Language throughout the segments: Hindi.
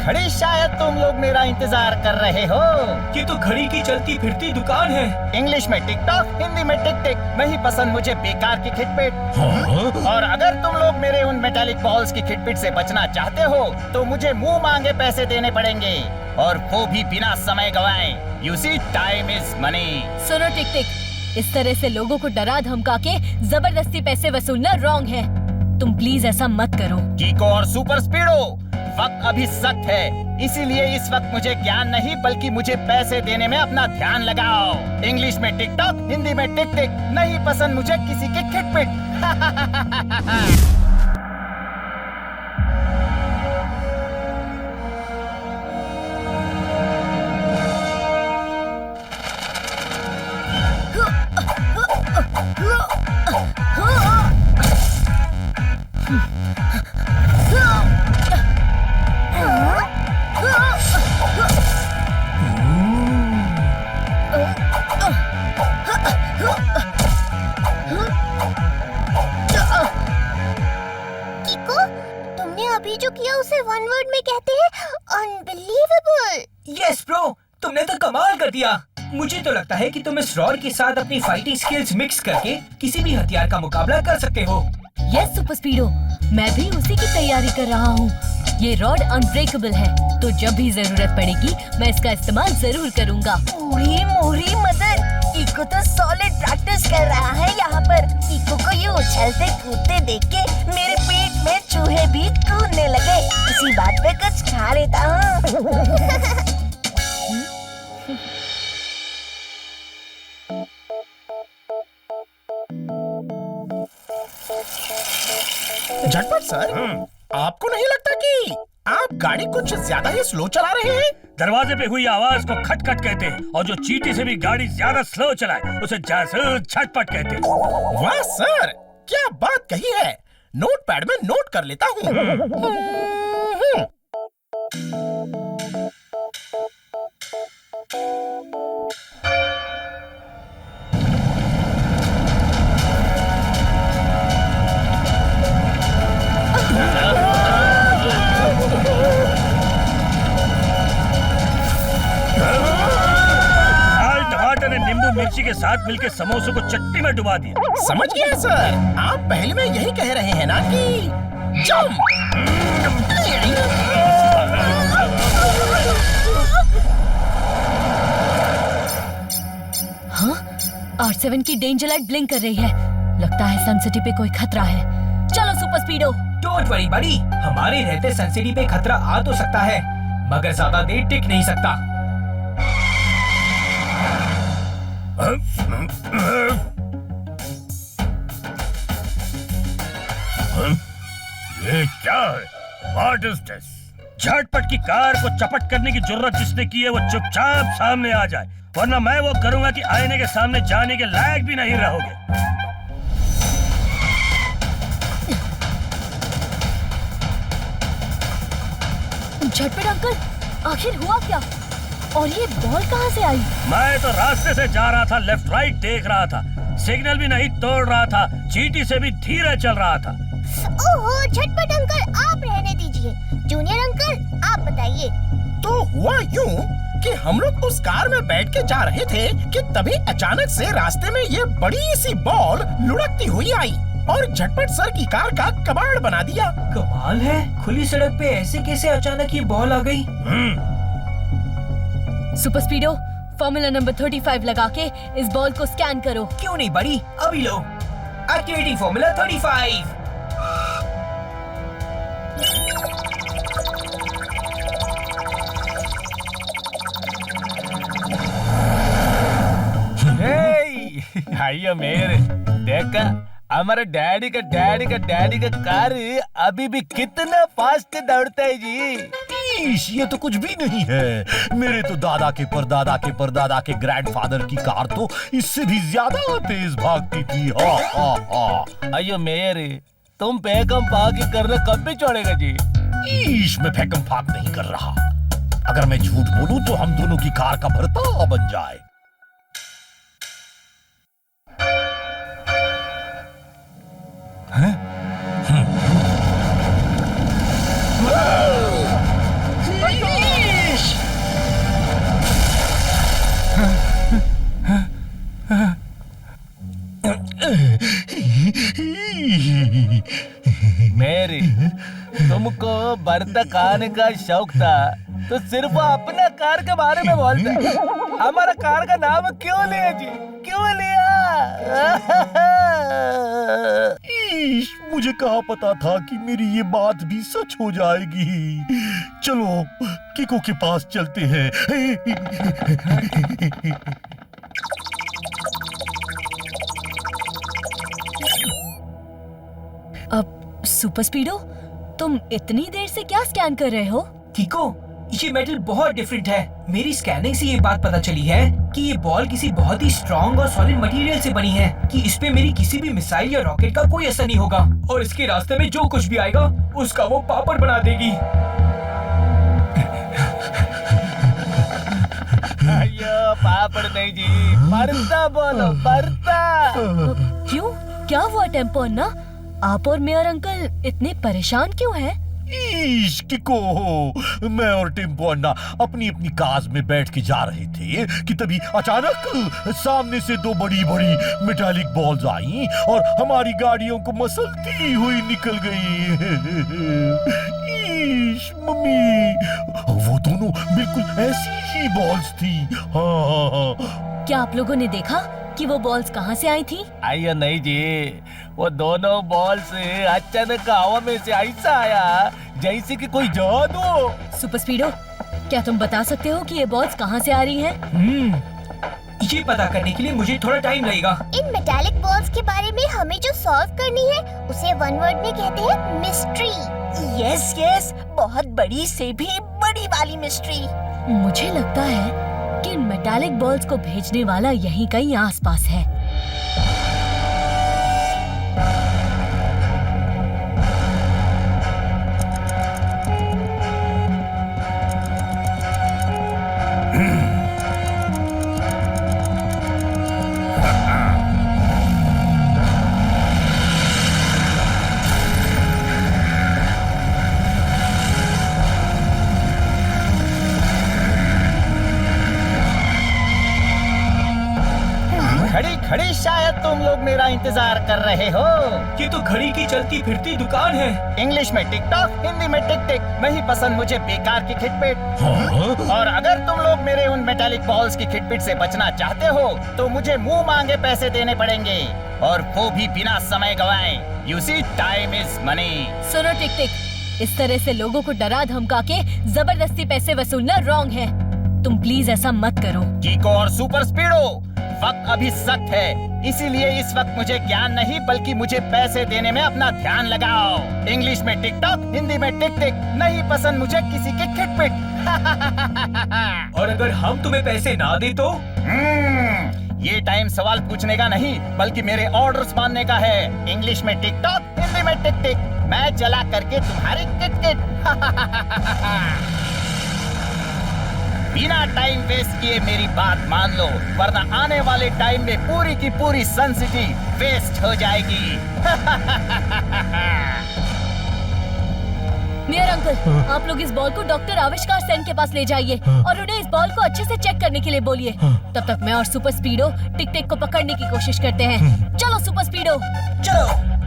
घड़ी शायद तुम लोग मेरा इंतजार कर रहे हो। ये तो घड़ी की चलती फिरती दुकान है। इंग्लिश में टिक टॉक, हिंदी में टिक टिक। नहीं पसंद मुझे बेकार की खिटपिट। और अगर तुम लोग मेरे उन मेटालिक बॉल्स की खिटपिट से बचना चाहते हो तो मुझे मुंह मांगे पैसे देने पड़ेंगे, और वो भी बिना समय गवाए। You see, time is money। सुनो टिक टिक, इस तरह से लोगों को डरा धमका के जबरदस्ती पैसे वसूलना रॉन्ग है। तुम प्लीज ऐसा मत करो। कीको और सुपर स्पीडो, वक्त अभी सख्त है, इसीलिए इस वक्त मुझे ज्ञान नहीं बल्कि मुझे पैसे देने में अपना ध्यान लगाओ। इंग्लिश में टिक टॉक, हिंदी में टिक टिक। नहीं पसंद मुझे किसी की खिटपिट। अभी जो किया उसे वन वर्ड में कहते हैं अनबिलीवेबल। यस ब्रो, तुमने तो कमाल कर दिया। मुझे तो लगता है कि तुम इस रॉड के साथ अपनी फाइटिंग स्किल्स मिक्स करके किसी भी हथियार का मुकाबला कर सकते हो। यस सुपर स्पीडो, मैं भी उसी की तैयारी कर रहा हूँ। ये रॉड अनब्रेकेबल है, तो जब भी जरूरत पड़ेगी मैं इसका इस्तेमाल जरूर करूँगा। मोरी मदर, कीको तो सॉलिड प्रैक्टिस कर रहा है यहाँ पर। कीको को ये उछलते कूदते देख के मेरे पेट में चूहे भी कूदने लगे। इसी बात पे कुछ खा लेता हूँ। झटपट सर, आपको नहीं लगता कि आप गाड़ी कुछ ज्यादा ही स्लो चला रहे हैं? दरवाजे पे हुई आवाज को खटखट कहते हैं, और जो चींटी से भी गाड़ी ज्यादा स्लो चलाए उसे जासूस झटपट कहते हैं। वाह सर, क्या बात कही है। नोटपैड में नोट कर लेता हूँ। नींबू मिर्ची के साथ मिलकर समोसों को चटनी में डुबा दिया। समझ गया सर, आप पहले में यही कह रहे हैं ना कि जंप। हाँ, R7 की डेंजर लाइट ब्लिंक कर रही है। लगता है सन सिटी पे कोई खतरा है। चलो सुपर स्पीडो। डोंट वरी बड़ी, हमारे रहते सन सिटी पे खतरा आ तो सकता है, मगर ज्यादा देर टिक नहीं सकता। ये क्या है? What is this? झटपट की कार को चपट करने की जरूरत जिसने की है वो चुपचाप सामने आ जाए, वरना मैं वो करूंगा कि आईने के सामने जाने के लायक भी नहीं रहोगे। झटपट अंकल, आखिर हुआ क्या? और ये बॉल कहाँ से आई? मैं तो रास्ते से जा रहा था, लेफ्ट राइट देख रहा था, सिग्नल भी नहीं तोड़ रहा था, चींटी से भी धीरे चल रहा था। ओहो झटपट अंकल, आप रहने दीजिए। जूनियर अंकल आप बताइए। तो हुआ यूं कि हम लोग उस कार में बैठ के जा रहे थे कि तभी अचानक से रास्ते में ये बड़ी सी बॉल लुढ़कती हुई आई और झटपट सर की कार का कबाड़ बना दिया। कमाल है, खुली सड़क पे ऐसे कैसे अचानक ये बॉल आ गई? सुपर स्पीडो, फॉर्मूला नंबर 35 लगा के इस बॉल को स्कैन करो। क्यों नहीं बड़ी, अभी लो। Activating formula 35। आइयो मेरे, देखा हमारे डैडी का कार अभी भी कितना फास्ट दौड़ता है जी। ये तो कुछ भी नहीं है। मेरे तो दादा के परदादा के ग्रैंडफादर की कार तो इससे भी ज्यादा तेज भागती थी। हा हा हा। अयो मेरे, तुम पैकम पाक करना कब भी छोड़ेगा जी? मैं पैकम फाक नहीं कर रहा। अगर मैं झूठ बोलूं तो हम दोनों की कार का भरता बन जाए। तुमको बर्तन खाने का शौक था तो सिर्फ अपना कार के बारे में बोलते। हमारा कार का नाम क्यों लिया जी, क्यों लिया? ईश, मुझे कहाँ पता था कि मेरी ये बात भी सच हो जाएगी। चलो किको के पास चलते हैं। अब सुपर स्पीडो, तुम इतनी देर से क्या स्कैन कर रहे हो? किको, ये मेटल बहुत डिफरेंट है। मेरी स्कैनिंग से ये बात पता चली है कि ये बॉल किसी बहुत ही स्ट्रॉन्ग और सॉलिड मटेरियल से बनी है कि इस पे मेरी किसी भी मिसाइल या रॉकेट का कोई असर नहीं होगा और इसके रास्ते में जो कुछ भी आएगा उसका वो पापड़ बना देगी। अयो पापड़ नहीं जी, बरता बोलो, बरता। क्यों, क्या हुआ टेम्पो अन्ना? आप और मेयर अंकल इतने परेशान क्यों हैं? ईश किको, मैं और टिम्पो अन्ना अपनी अपनी कार में बैठ के जा रहे थे कि तभी अचानक सामने से दो बड़ी बड़ी मेटालिक बॉल्स आई और हमारी गाड़ियों को मसलती हुई निकल गई। ईश मम्मी, वो दोनों बिल्कुल ऐसी ही बॉल्स थी। हाँ। क्या आप लोगों ने देखा कि वो बॉल्स कहाँ से आई थी? आइए नहीं जी, वो दोनों बॉल्स अचानक हवा में से ऐसा आया जैसे कि कोई जादू। सुपर स्पीडो, क्या तुम बता सकते हो कि ये बॉल्स कहाँ से आ रही हैं? ये पता करने के लिए मुझे थोड़ा टाइम लगेगा। इन मेटालिक बॉल्स के बारे में हमें जो सॉल्व करनी है उसे वन वर्ड में कहते हैं मिस्ट्री। यस यस, बहुत बड़ी से भी बड़ी वाली मिस्ट्री। मुझे लगता है कि इन मेटालिक बॉल्स को भेजने वाला यहीं कहीं आसपास है। खड़ी खड़ी शायद तुम लोग मेरा इंतजार कर रहे हो। ये तो घड़ी की चलती फिरती दुकान है। इंग्लिश में टिकटॉक, हिंदी में टिक टिक। नहीं पसंद मुझे बेकार की खिटपिट। और अगर तुम लोग मेरे उन मेटालिक बॉल्स की खिटपिट से बचना चाहते हो तो मुझे मुंह मांगे पैसे देने पड़ेंगे, और वो भी बिना समय गवाए। You see, time is money. सुनो टिक टिक, इस तरह से लोगों को डरा धमका के जबरदस्ती पैसे वसूलना रॉन्ग है। तुम प्लीज ऐसा मत करो। कीको और सुपर स्पीडो, वक्त अभी सख्त है, इसीलिए इस वक्त मुझे ज्ञान नहीं बल्कि मुझे पैसे देने में अपना ध्यान लगाओ। इंग्लिश में टिकटॉक, हिंदी में टिक टिक। नहीं पसंद मुझे किसी की खिटपिट। और अगर हम तुम्हें पैसे ना दे तो? ये टाइम सवाल पूछने का नहीं बल्कि मेरे ऑर्डर्स मानने का है। इंग्लिश में टिकटॉक, हिंदी में टिक टिक। मैं चला करके तुम्हारी किट किट। बिना टाइम वेस्ट किए मेरी बात मान लो, वरना आने वाले टाइम में पूरी की पूरी सन सिटी वेस्ट हो जाएगी। मेयर अंकल, आप लोग इस बॉल को डॉक्टर आविष्कार सेन के पास ले जाइए और उन्हें इस बॉल को अच्छे से चेक करने के लिए बोलिए। तब तक मैं और सुपर स्पीडो टिक टिक को पकड़ने की कोशिश करते हैं। चलो सुपर स्पीडो, चलो।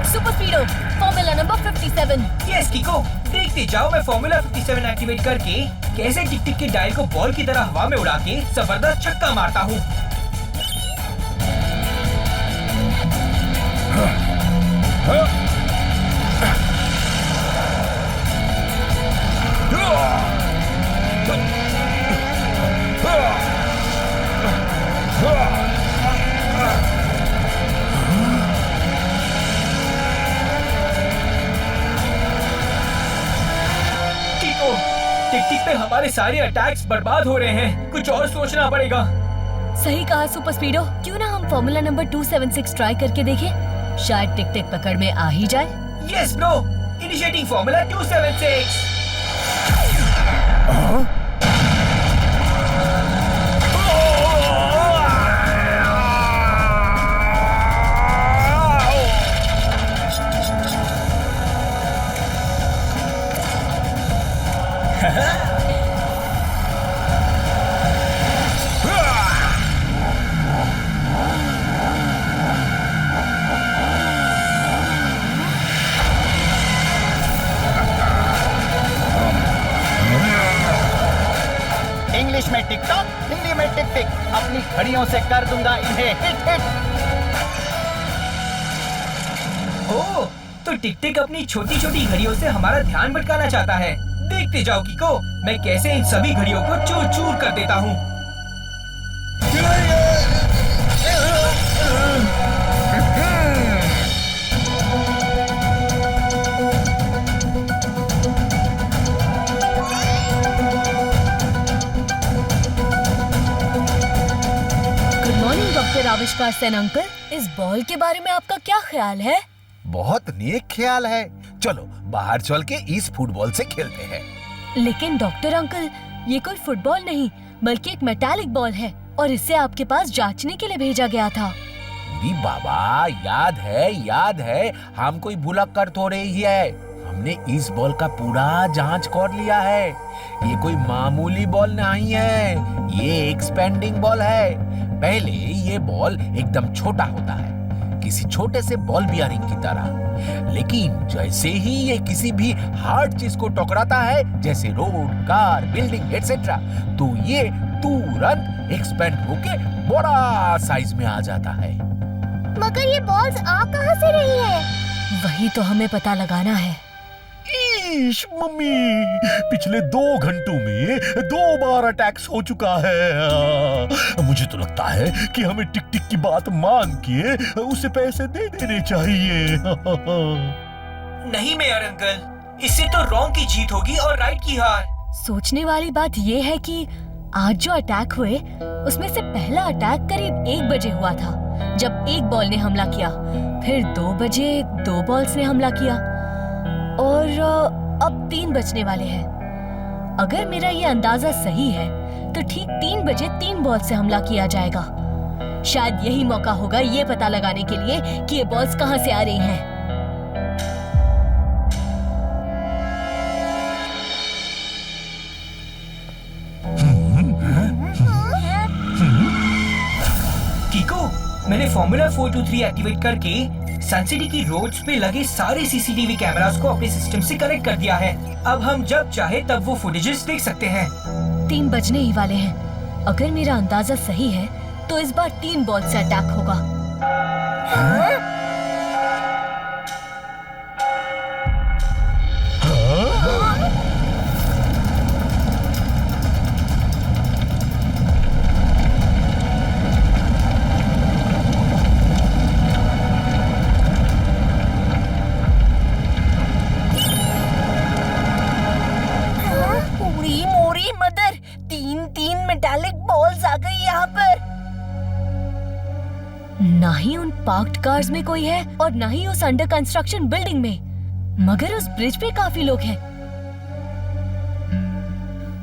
Super स्पीडो, formula number 57। यस किको, देखते जाओ मैं फॉर्मूला 57 एक्टिवेट करके कैसे टिक टिक के डायल को बॉल की तरह हवा में उड़ा के जबरदस्त छक्का मारता हूँ। टिक टिक पे हमारे सारे अटैक्स बर्बाद हो रहे हैं, कुछ और सोचना पड़ेगा। सही कहा सुपर स्पीडो, क्यों ना हम फॉर्मूला नंबर 276 ट्राई करके देखें, शायद टिक टिक पकड़ में आ ही जाए। Yes bro, initiating formula 276। English में टिकटॉक, हिंदी में टिक टिक। अपनी घड़ियों से कर दूंगा इन्हें हिट हिट। ओह, तो टिक टिक अपनी छोटी छोटी घड़ियों से हमारा ध्यान भटकाना चाहता है। देखते जाओ कीको, मैं कैसे इन सभी घड़ियों को चूर चूर कर देता हूँ। गुड मॉर्निंग डॉक्टर आविष्कार सेन अंकल। इस बॉल के बारे में आपका क्या ख्याल है? बहुत नेक ख्याल है। चलो बाहर चल के इस फुटबॉल से खेलते हैं। लेकिन डॉक्टर अंकल, ये कोई फुटबॉल नहीं बल्कि एक मेटालिक बॉल है और इसे आपके पास जांचने के लिए भेजा गया था। अरे बाबा, याद है, हम कोई भूला कर तो रही है। हमने इस बॉल का पूरा जांच कर लिया है। ये कोई मामूली बॉल नहीं है, ये एक्सपेंडिंग बॉल है। पहले ये बॉल एकदम छोटा होता है, किसी छोटे से बॉल बियरिंग की तरह। लेकिन जैसे ही ये किसी भी हार्ड चीज को टकराता है, जैसे रोड, कार, बिल्डिंग एटसेट्रा, तो ये तुरंत एक्सपेंड होके बड़ा साइज में आ जाता है। मगर ये बॉल्स आ कहाँ से रही है? वही तो हमें पता लगाना है। ईश मम्मी, पिछले 2 घंटों में 2 बार अटैक्स हो चुका है। मुझे तो लगता है कि हमें टिक टिक की बात मान के उसे पैसे दे देने चाहिए। नहीं मेयर अंकल, इससे तो रॉन्ग की जीत होगी और राइट की हार। सोचने वाली बात ये है कि आज जो अटैक हुए उसमें से पहला अटैक करीब 1 बजे हुआ था, जब एक बॉल ने हमला किया। फिर 2 बजे 2 बॉल्स ने हमला किया और अब 3 बजने वाले हैं। अगर मेरा ये अंदाजा सही है तो ठीक 3 बजे 3 बॉल से हमला किया जाएगा। शायद यही मौका होगा ये पता लगाने के लिए कि ये बॉल्स कहाँ से आ रही हैं। कीको, मैंने फॉर्मूला 423 एक्टिवेट करके सनसिटी की रोड्स पे लगे सारे सीसीटीवी कैमरास को अपने सिस्टम से कनेक्ट कर दिया है। अब हम जब चाहे तब वो फुटेजेस देख सकते हैं। 3 बजने ही वाले हैं। अगर मेरा अंदाजा सही है तो इस बार 3 बॉल से अटैक होगा। पूरी मोरी मदर, 3 मेटालिक बॉल्स आ गई यहाँ पर। ना ही उन पार्क्ड कार्स में कोई है और ना ही उस अंडर कंस्ट्रक्शन बिल्डिंग में, मगर उस ब्रिज पे काफी लोग हैं।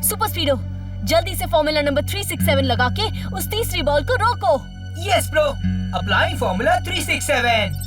सुपर स्पीडो, जल्दी से फॉर्मूला नंबर 367 लगा के उस तीसरी बॉल को रोको। Yes bro, applying formula 367।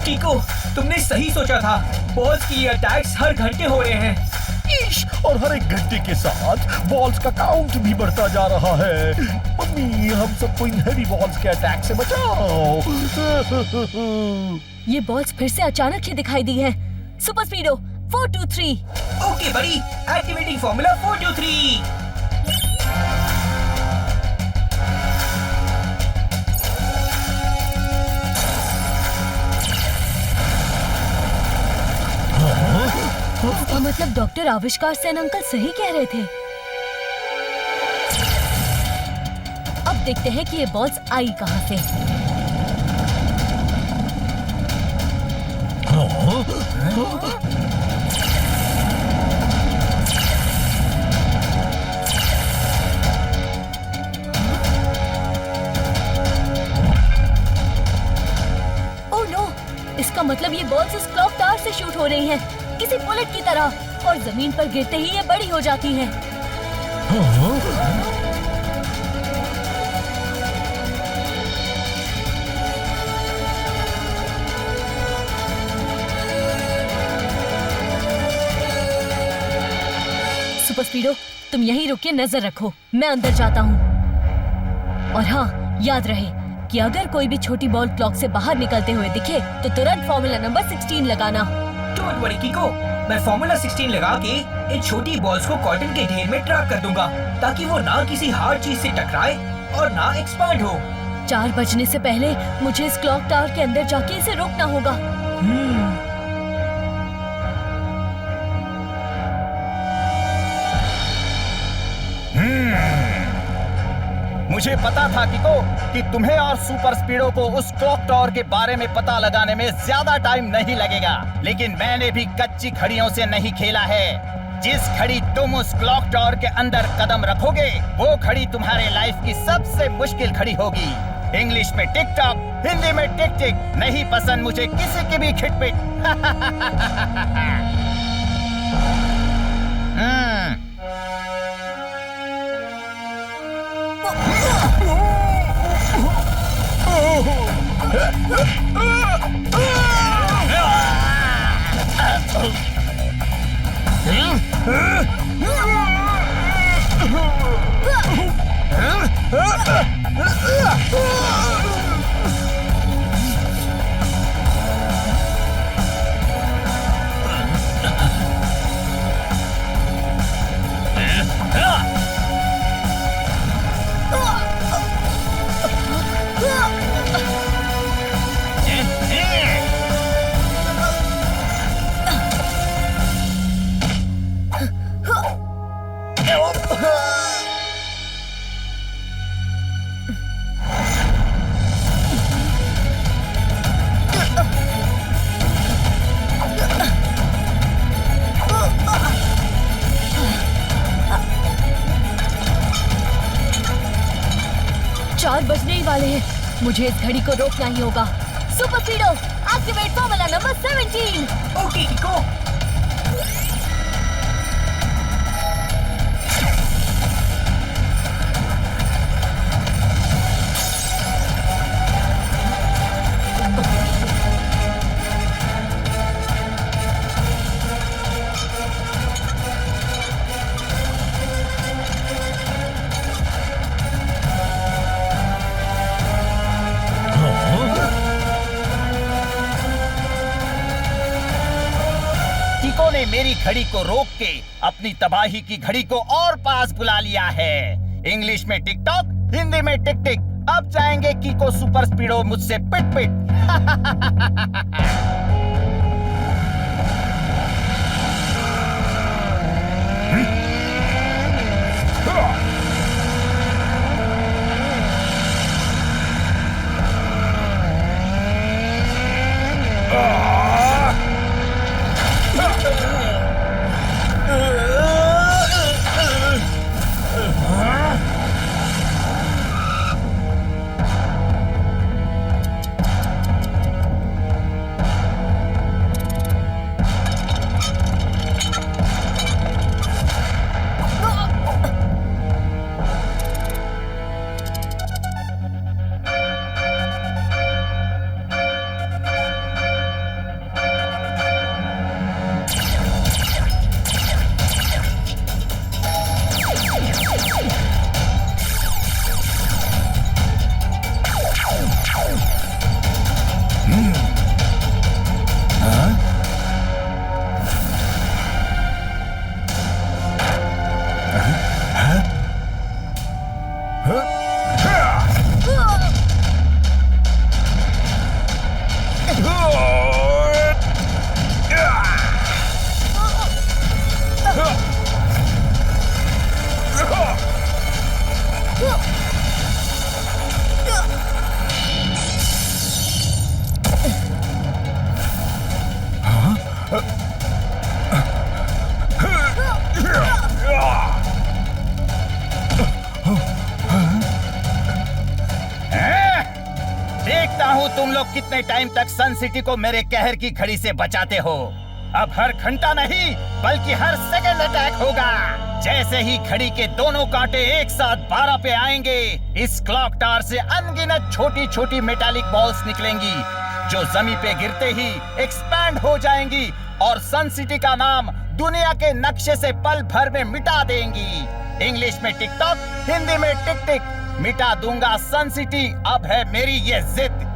कीको, तुमने सही सोचा था। बॉल्स की ये अटैक्स हर घंटे हो रहे हैं। ईश, और हर एक घंटे के साथ बॉल्स का काउंट भी बढ़ता जा रहा है। मम्मी, हम सबको इन हैवी बॉल्स के अटैक से बचाओ। ये बॉल्स फिर से अचानक ही दिखाई दी हैं। सुपर स्पीडो 423। ओके बड़ी, एक्टिवेटिंग फॉर्मूला 423। इसका मतलब डॉक्टर आविष्कार सेन अंकल सही कह रहे थे। अब देखते हैं कि ये बॉल्स आई कहां से। ओह नो, इसका मतलब ये बॉल्स उस क्लॉक टावर से शूट हो रही हैं, किसी बुलेट की तरह, और जमीन पर गिरते ही ये बड़ी हो जाती हैं। सुपर स्पीडो, तुम यहीं रुक के नजर रखो, मैं अंदर जाता हूँ। और हाँ, याद रहे कि अगर कोई भी छोटी बॉल क्लॉक से बाहर निकलते हुए दिखे तो तुरंत फॉर्मूला नंबर 16 लगाना। डोंट वरी किको, मैं फॉर्मूला 16 लगा के इन छोटी बॉल्स को कॉटन के ढेर में ट्रैप कर दूंगा, ताकि वो ना किसी हार्ड चीज से टकराए और ना एक्सपांड हो। 4 बजने से पहले मुझे इस क्लॉक टावर के अंदर जाके इसे रोकना होगा। मुझे पता था कि तुम्हें और सुपर स्पीडो को उस क्लॉक टावर के बारे में पता लगाने में ज्यादा टाइम नहीं लगेगा, लेकिन मैंने भी कच्ची घड़ियों से नहीं खेला है। जिस घड़ी तुम उस क्लॉक टावर के अंदर कदम रखोगे, वो घड़ी तुम्हारे लाइफ की सबसे मुश्किल घड़ी होगी। इंग्लिश में टिक टॉक, हिंदी में टिक टिक। नहीं पसंद मुझे किसी की भी खिटपिट। बजने ही वाले हैं। मुझे इस घड़ी को रोकना ही होगा। Super Speedo, activate formula number 17। Okay किको। ने मेरी घड़ी को रोक के अपनी तबाही की घड़ी को और पास बुला लिया है। इंग्लिश में टिक टॉक, हिंदी में टिक टिक। अब जाएंगे कीको सुपर स्पीडो मुझसे पिट पिट। हूँ तुम लोग कितने टाइम तक सन सिटी को मेरे कहर की घड़ी से बचाते हो। अब हर घंटा नहीं बल्कि हर सेकंड अटैक होगा। जैसे ही घड़ी के दोनों कांटे एक साथ 12 पे आएंगे, इस क्लॉक टावर से अनगिनत छोटी छोटी मेटालिक बॉल्स निकलेंगी जो जमीन पे गिरते ही एक्सपैंड हो जाएंगी और सन सिटी का नाम दुनिया के नक्शे से पल भर में मिटा देंगी। इंग्लिश में टिकटॉक, हिंदी में टिक टिक, मिटा दूंगा सन सिटी। अब है मेरी ये जिद।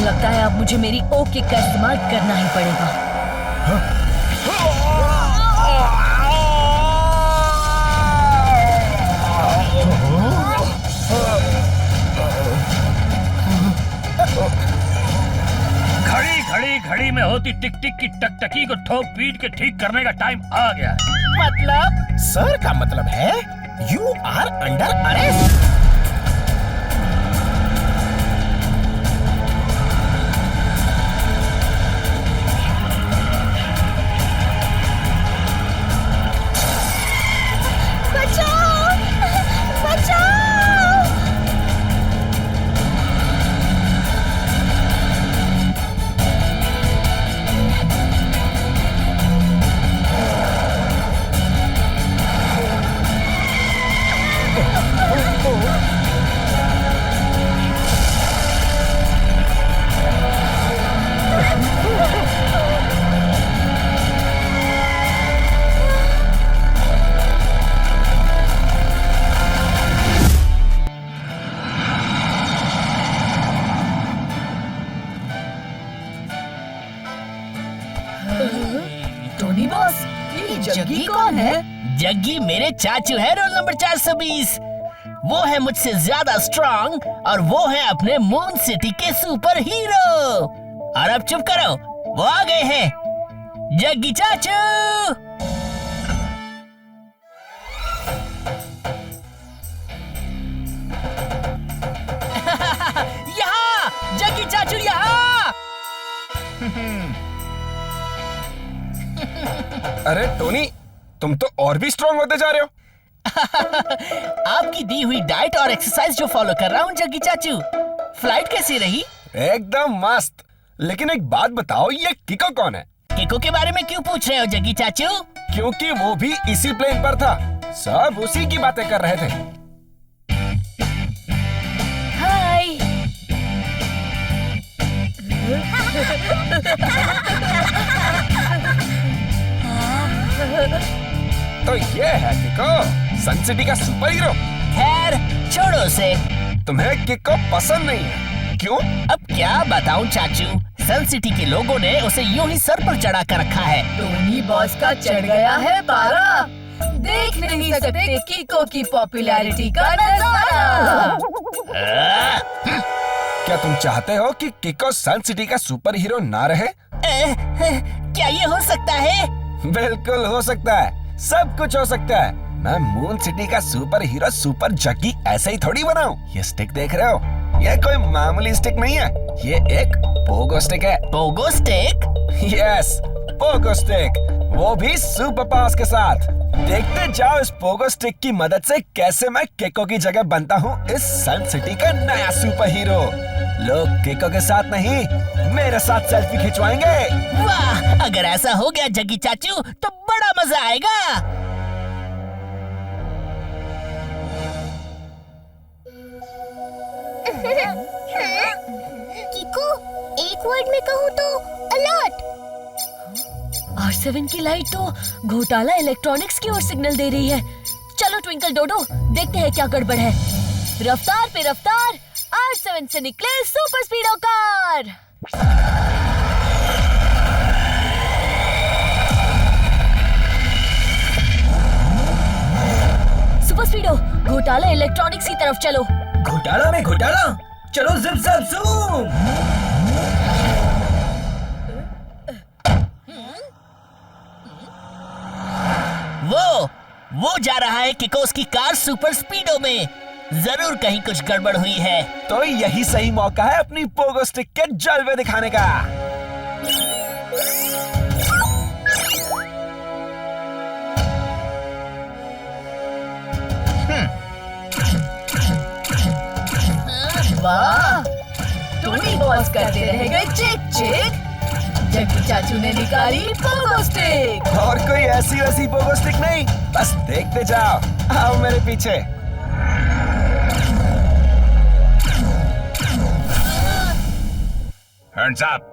लगता है अब मुझे मेरी ओ किक का इस्तेमाल करना ही पड़ेगा। घड़ी में होती टिक टिक की टकटकी को ठोक पीट के ठीक करने का टाइम आ गया है। मतलब सर का मतलब है you are under arrest. Tony boss, ये जग्गी कौन है? जग्गी मेरे चाचू है, रोल नंबर 420। वो है मुझसे ज्यादा स्ट्रांग और वो है अपने मून सिटी के सुपर हीरो। और अब चुप करो, वो आ गए हैं जग्गी चाचू। यहाँ जग्गी चाचू, यहाँ। अरे टोनी, तुम तो और भी स्ट्रांग होते जा रहे हो। आपकी दी हुई डाइट और एक्सरसाइज जो फॉलो कर रहा हूँ जग्गी चाचू। फ्लाइट कैसी रही? एकदम मस्त। लेकिन एक बात बताओ, ये किको कौन है? किको के बारे में क्यों पूछ रहे हो जग्गी चाचू? क्योंकि वो भी इसी प्लेन पर था, सब उसी की बातें कर रहे थे। हाय। तो ये है किको, सन सिटी का सुपर हीरो। खैर छोड़ो उसे। तुम्हें किको पसंद नहीं है, क्यों? अब क्या बताऊं चाचू, सन सिटी के लोगों ने उसे यूं ही सर पर चढ़ा कर रखा है। टोनी बॉस का चढ़ गया है पारा। देख नहीं सकते किको की पॉपुलैरिटी का नजारा। क्या तुम चाहते हो कि किको सन सिटी का सुपर हीरो ना रहे? क्या ये हो सकता है? बिल्कुल हो सकता है, सब कुछ हो सकता है। मैं मून सिटी का सुपर हीरो सुपर जग्गी ऐसे ही थोड़ी बनाऊं। ये स्टिक देख रहे हो? ये कोई मामूली स्टिक नहीं है, ये एक पोगो स्टिक है। Pogo stick? Yes, Pogo stick, वो भी सुपर पावर्स के साथ। देखते जाओ इस पोगो स्टिक की मदद से कैसे मैं किको की जगह बनता हूँ इस सन सिटी का नया सुपर हीरो। लोग किको के साथ नहीं, मेरे साथ सेल्फी खिंचवाएंगे। वाह, अगर ऐसा हो गया जग्गी चाचू तो बड़ा मजा आएगा। किको, एक वर्ड में कहूँ तो अलर्ट। R7 की लाइट तो घोटाला इलेक्ट्रॉनिक्स की ओर सिग्नल दे रही है। चलो ट्विंकल डोडो, देखते हैं क्या गड़बड़ है। रफ्तार पे रफ्तार, R7 से निकले सुपर स्पीडो कार। सुपर स्पीडो, घोटाला इलेक्ट्रॉनिक्स की तरफ चलो। घोटाला में घोटाला, चलो जिप जप जूम। वो जा रहा है किकोस की कार सुपर स्पीडो में। जरूर कहीं कुछ गड़बड़ हुई है। तो यही सही मौका है अपनी पोगो स्टिक के जलवे दिखाने का। वाह, टोनी बॉस करते रह गए चिक चिक। जग्गी चाचू ने निकाली पोगो स्टिक। और कोई ऐसी वैसी पोगो स्टिक नहीं, बस देखते जाओ। आओ मेरे पीछे। Hands up.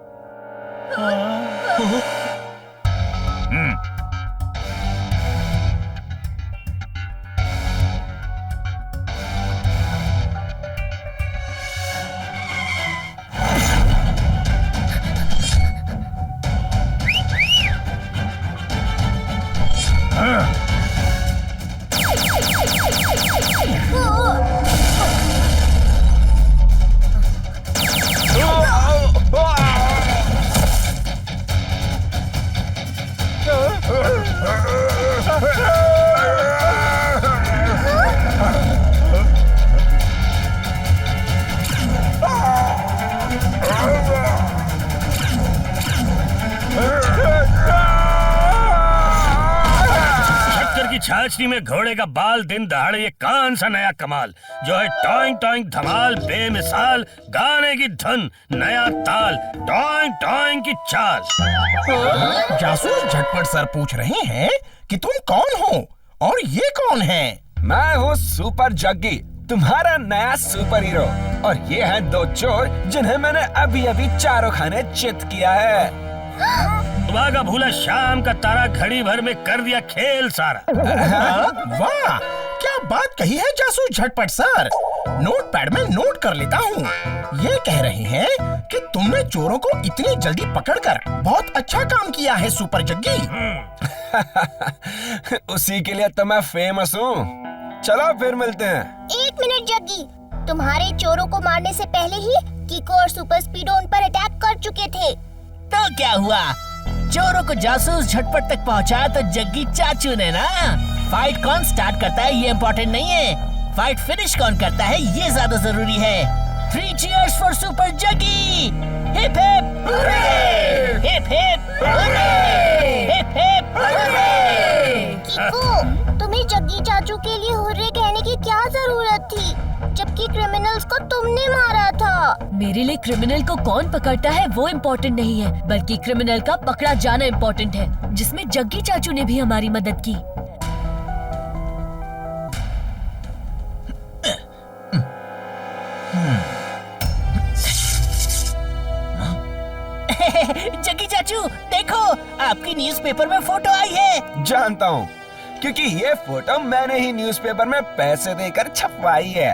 छाछनी में घोड़े का बाल, दिन दहाड़े ये कौन सा नया कमाल जो है टॉइंग टॉइंग धमाल, बेमिसाल गाने की धुन, नया ताल, टॉइंग टॉइंग की चाल। जासूस झटपट सर पूछ रहे हैं कि तुम कौन हो और ये कौन है? मैं हूँ सुपर जग्गी, तुम्हारा नया सुपर हीरो। और ये हैं दो चोर जिन्हें मैंने अभी अभी चारों खाने चित किया है। सुबह का भूला शाम का तारा, घड़ी भर में कर दिया खेल सारा। वाह, क्या बात कही है जासूस झटपट सर। नोटपैड में नोट कर लेता हूँ। ये कह रहे हैं कि तुमने चोरों को इतनी जल्दी पकड़कर बहुत अच्छा काम किया है सुपर जग्गी। उसी के लिए तो मैं फेमस हूँ। चलो फिर मिलते हैं। एक मिनट जग्गी, तुम्हारे चोरों को मारने से पहले ही किको और सुपर स्पीडो उन पर अटैक कर चुके थे। तो क्या हुआ, चोरों को जासूस झटपट तक पहुंचाया तो जग्गी चाचू ने ना। फाइट कौन स्टार्ट करता है ये इम्पोर्टेंट नहीं है, फाइट फिनिश कौन करता है ये ज्यादा जरूरी है। 3 cheers for super Jaggi. Hip hip hurray, hip hip hurray, hip hip hurray. Kicko, तुम्हें जग्गी चाचू के लिए हुर्रे कहने की क्या जरूरत थी, जबकि क्रिमिनल्स को तुमने मारा था। मेरे लिए क्रिमिनल को कौन पकड़ता है वो इम्पोर्टेंट नहीं है, बल्कि क्रिमिनल का पकड़ा जाना इम्पोर्टेंट है, जिसमें जग्गी चाचू ने भी हमारी मदद की। जग्गी चाचू देखो, आपकी न्यूज़पेपर में फोटो आई है। जानता हूँ, क्योंकि ये फोटो मैंने ही न्यूज़पेपर में पैसे देकर छपवाई है।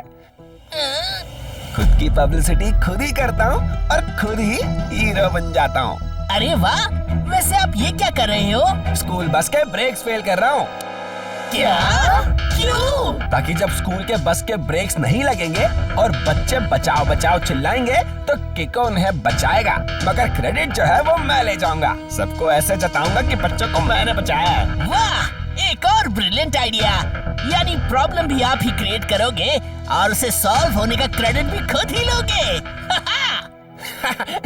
खुद की पब्लिसिटी खुद ही करता हूँ और खुद ही हीरो बन जाता हूँ। अरे वाह, वैसे आप ये क्या कर रहे हो? स्कूल बस के ब्रेक्स फेल कर रहा हूँ। क्या? क्यों? ताकि जब स्कूल के बस के ब्रेक्स नहीं लगेंगे और बच्चे बचाओ बचाओ चिल्लाएंगे तो किको उन्हें बचाएगा, मगर क्रेडिट जो है वो मैं ले जाऊंगा। सबको ऐसे जताऊंगा कि बच्चों को मैंने बचाया है। वाह, एक और ब्रिलियंट आइडिया। यानी प्रॉब्लम भी आप ही क्रिएट करोगे और उसे सॉल्व होने का क्रेडिट भी खुद ही लोगे।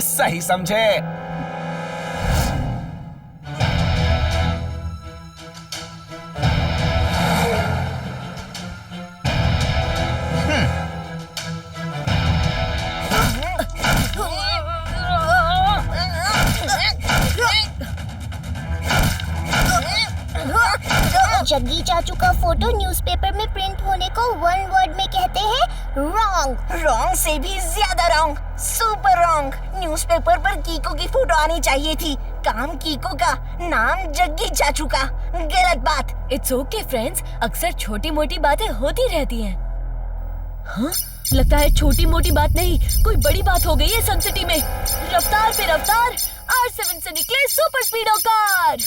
सही समझे। फोटो न्यूज़पेपर में प्रिंट होने को वन वर्ड में कहते हैं रॉन्ग। रॉन्ग से भी ज्यादा रॉन्ग, सुपर रॉन्ग। न्यूज़पेपर पर कीको की फोटो आनी चाहिए थी, काम कीको का, नाम जग्गी चाचू का। गलत बात। इट्स ओके फ्रेंड्स, अक्सर छोटी मोटी बातें होती रहती हैं। हाँ, लगता है छोटी मोटी बात नहीं, कोई बड़ी बात हो गई है सन सिटी में। रफ्तार पे रफ्तार, R7 से निकले super स्पीडो car.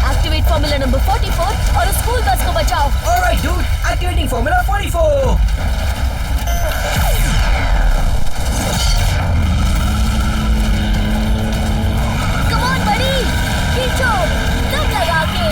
Activate formula number 44 और उस स्कूल बस को बचाओ। Alright dude, activating formula 44। Come on बड़ी, खींचो, दम लगा के।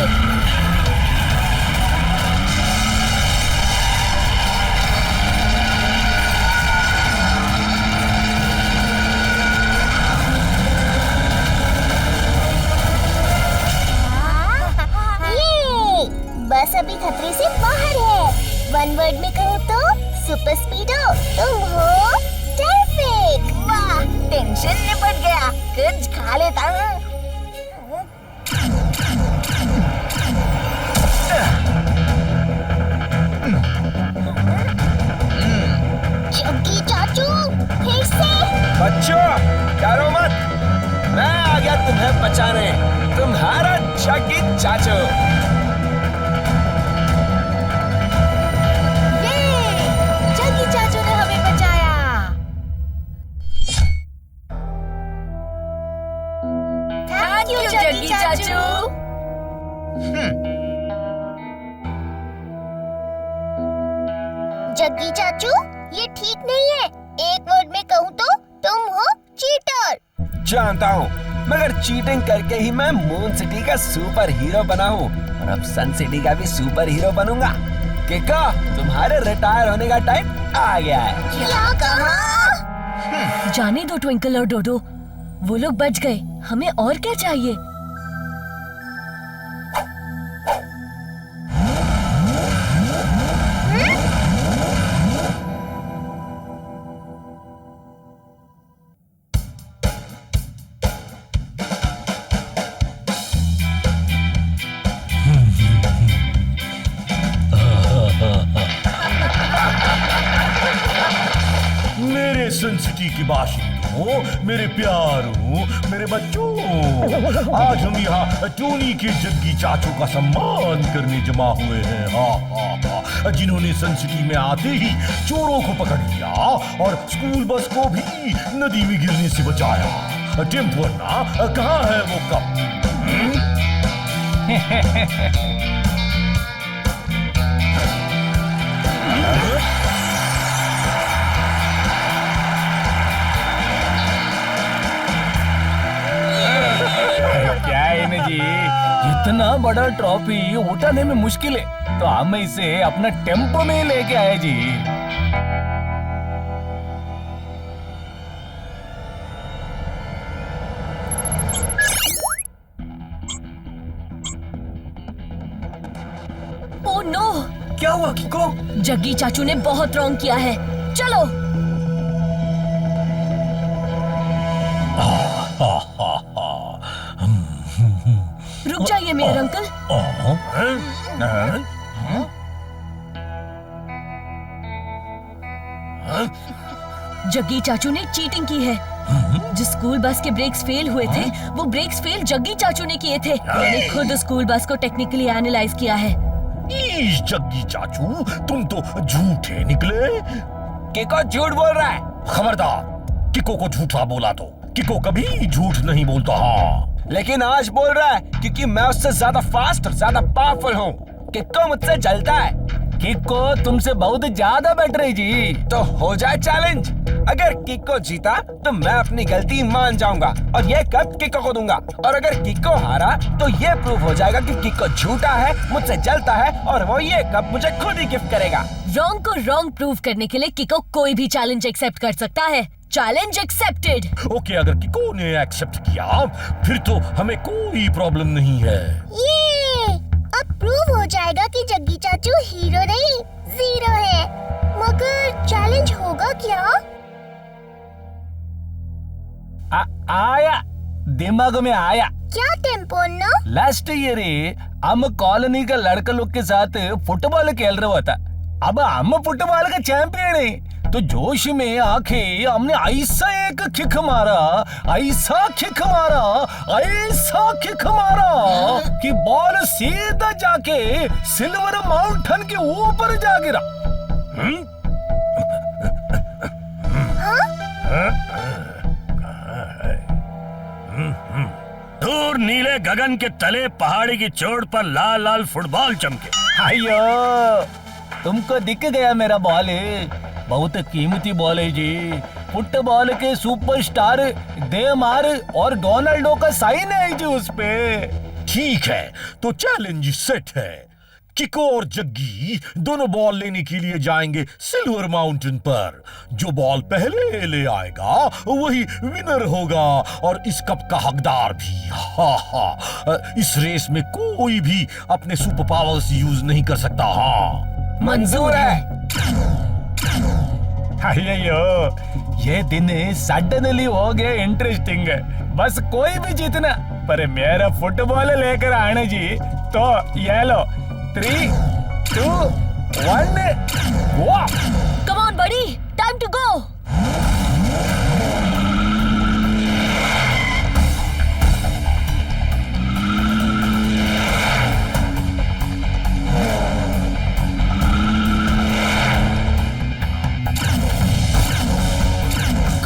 बस अभी खतरे से बाहर है। वन वर्ड में कहूँ तो सुपर स्पीडो, तुम हो टेरिफिक। वाह, टेंशन निपट गया। कुछ खा लेता हूँ। जग्गी चाचू, फिर से। बच्चों, डरो मत, मैं आ गया तुम्हें बचाने। तुम्हारा जग्गी चाचू। जग्गी चाचू। जग्गी चाचू, ये ठीक नहीं है। एक वर्ड में कहूँ तो तुम हो चीटर। जानता हूँ, मगर चीटिंग करके ही मैं मून सिटी का सुपर हीरो बना हूँ और अब सन सिटी का भी सुपर हीरो बनूंगा। किको, तुम्हारे रिटायर होने का टाइम आ गया है। क्या कहा? जाने दो ट्विंकल और डोडो, वो लोग बच गए, हमें और क्या चाहिए। मेरे सन सिटी के बाशिंदों, मेरे प्यारों, मेरे बच्चों, आज हम यहाँ टोनी के जग्गी चाचू का सम्मान करने जमा हुए हैं। हाँ, जिन्होंने सन सिटी में आते ही चोरों को पकड़ लिया और स्कूल बस को भी नदी में गिरने से बचाया। टिम्परना, कहाँ है वो कप? क्या है इन्हें जी, इतना बड़ा ट्रॉफी उठाने में मुश्किल है, तो हम इसे अपना टेम्पो में लेके आए जी। Oh no! क्या हुआ किको? जग्गी चाचू ने बहुत रॉन्ग किया है। चलो। Mayor uncle. जग्गी चाचू ने चीटिंग की है। जिस स्कूल बस के ब्रेक्स फेल हुए थे, वो ब्रेक्स फेल जग्गी चाचू ने किए थे। मैंने खुद स्कूल बस को टेक्निकली एनालाइज किया है। इस जग्गी चाचू, तुम तो झूठे निकले। किको झूठ बोल रहा है। खबरदार, किको को झूठा बोला तो किको कभी झूठ नहीं बोलता। हाँ, लेकिन आज बोल रहा है क्योंकि मैं उससे ज्यादा फास्ट और ज्यादा पावरफुल हूँ। किको मुझसे जलता है। किको तुमसे बहुत ज्यादा बेटर है जी। तो हो जाए चैलेंज। अगर किको जीता तो मैं अपनी गलती मान जाऊंगा और ये कप किको को दूंगा, और अगर किको हारा तो ये प्रूव हो जाएगा कि किको झूठा है, मुझसे जलता है और वो ये कप मुझे खुद ही गिफ्ट करेगा। रॉन्ग को रॉन्ग प्रूव करने के लिए किको कोई भी चैलेंज एक्सेप्ट कर सकता है। Challenge accepted. ओके, अगर किको ने एक्सेप्ट किया फिर तो हमें कोई प्रॉब्लम नहीं है। ये अब प्रूव हो जाएगा कि जग्गी चाचू हीरो नहीं, जीरो है। मगर चैलेंज होगा क्या? आया दिमाग में आया। क्या टेम्पोन्नो? लास्ट ईयर हम कॉलोनी का लड़का लोग के साथ फुटबॉल खेल रहा था। अब हम फुटबॉल का चैंपियन है, तो जोश में आके हमने ऐसा एक किक मारा, ऐसा किक मारा, ऐसा किक मारा कि बॉल सीधा जाके सिल्वर माउंटेन के ऊपर जा गिरा। दूर नीले गगन के तले पहाड़ी की चोट पर लाल लाल फुटबॉल चमके। अयो, तुमको दिख गया मेरा बॉल। बहुत कीमती बॉल है जी। फुटबॉल के सुपरस्टार नेमार और रोनाल्डो का साइन है जी उस पे। ठीक है, तो चैलेंज सेट है। किको और जग्गी दोनों बॉल लेने के लिए जाएंगे सिल्वर माउंटेन पर। जो बॉल पहले ले आएगा वही विनर होगा और इस कप का हकदार भी। हा हा, इस रेस में कोई भी अपने सुपर पावर्स यूज नहीं कर सकता। हाँ, मंजूर है। अयो, ये दिन सडनली हो गया इंटरेस्टिंग है। बस कोई भी जीतना, पर मेरा फुटबॉल लेकर आना जी। तो ये लो, 3, 2, 1, वाह! Come on buddy, time to go.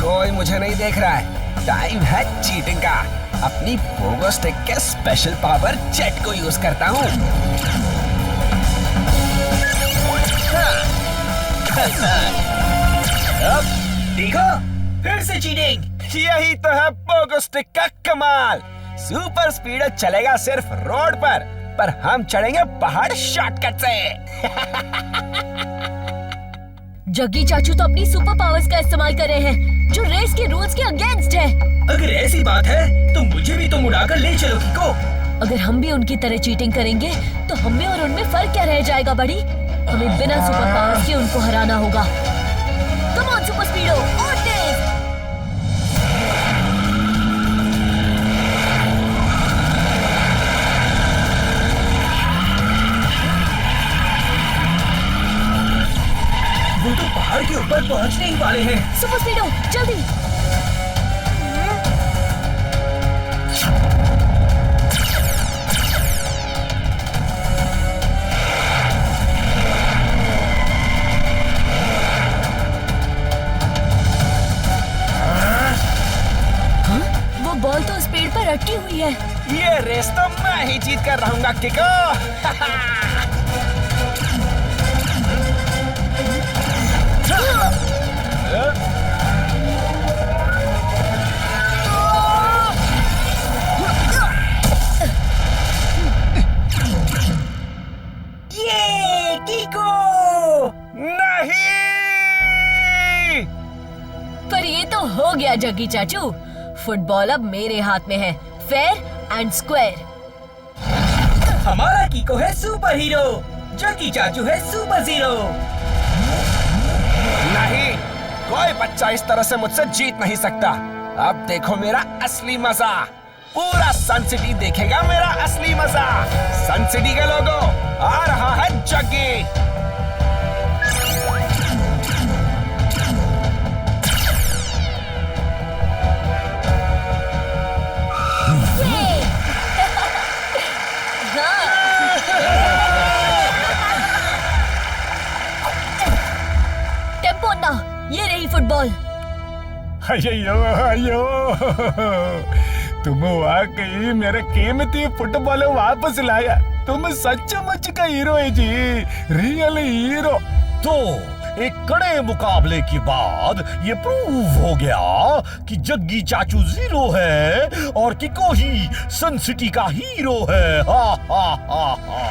कोई मुझे नहीं देख रहा है। टाइम है चीटिंग का। अपनी पोगो स्टिक के स्पेशल पावर जेट को यूज करता हूँ। देखो, फिर से चीटिंग। यही तो है पोगो स्टिक का कमाल। सुपर स्पीड चलेगा सिर्फ रोड पर हम चढ़ेंगे पहाड़ शॉर्टकट से। जग्गी चाचू तो अपनी सुपर पावर्स का इस्तेमाल कर रहे हैं, जो रेस के रूल्स के अगेंस्ट है। अगर ऐसी बात है तो मुझे भी तुम उड़ाकर ले चलो किको। अगर हम भी उनकी तरह चीटिंग करेंगे तो हम में और उनमें फर्क क्या रह जाएगा बड़ी? हमें बिना सुपर पावर्स के उनको हराना होगा। कम ऑन सुपर स्पीडो, और तेज। वो तो पहाड़ के ऊपर पहुंचने ही वाले हैं। सुपर स्पीडो, जल्दी। वो बॉल तो उस पेड़ पर अटकी हुई है। ये रेस तो मैं ही जीत कर रहूंगा किको। ये किको नहीं, पर ये तो हो गया जग्गी चाचू। फुटबॉल अब मेरे हाथ में है, फेयर एंड स्क्वायर। हमारा किको है सुपर हीरो, जग्गी चाचू है सुपर जीरो। नहीं, कोई बच्चा इस तरह से मुझसे जीत नहीं सकता। अब देखो मेरा असली मजा। पूरा सन सिटी देखेगा मेरा असली मजा। सन सिटी का लोगो आ रहा है जग्गी। टेम्पोन्ना, ये रही फुटबॉल। अयो अयो, तुम वाकई मेरे कीमती फुटबॉल वापस लाया। तुम सचमुच का हीरो है जी, रियल हीरो। तो एक कड़े मुकाबले के बाद ये प्रूव हो गया कि जग्गी चाचू जीरो है और किको ही सन सिटी का हीरो है। हा हा हा हा।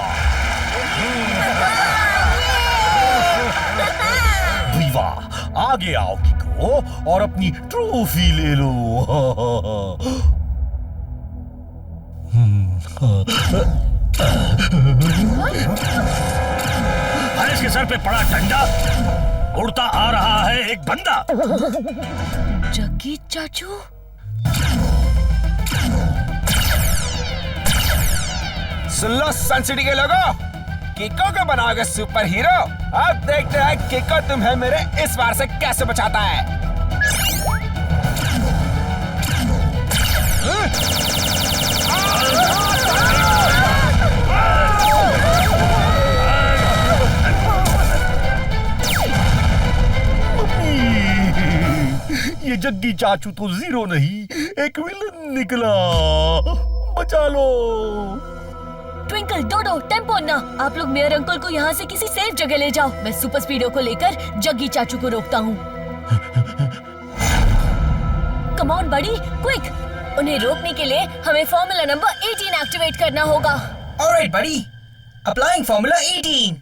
विवा, आगे आओ किको और अपनी ट्रॉफी ले लो। इसके सर पे पड़ा डंडा, उड़ता आ रहा है एक बंदा। जग्गी चाचू, सुन लो सन सिटी के लोगों, किको को बनाओगे सुपर हीरो। अब देखते हैं किको तुम्हें मेरे इस वार से कैसे बचाता है। ये जग्गी चाचू तो जीरो नहीं, एक विलन निकला। बचा लो। ट्विंकल, डोडो, टेम्पोन्ना, आप लोग मेयर अंकल को यहाँ से किसी सेफ जगह ले जाओ। मैं सुपर स्पीडो को लेकर जग्गी चाचू को रोकता हूँ। Come on buddy, quick! उन्हें रोकने के लिए हमें फॉर्मूला नंबर 18 एक्टिवेट करना होगा। ऑलराइट बडी, अप्लाइंग फॉर्मूला 18।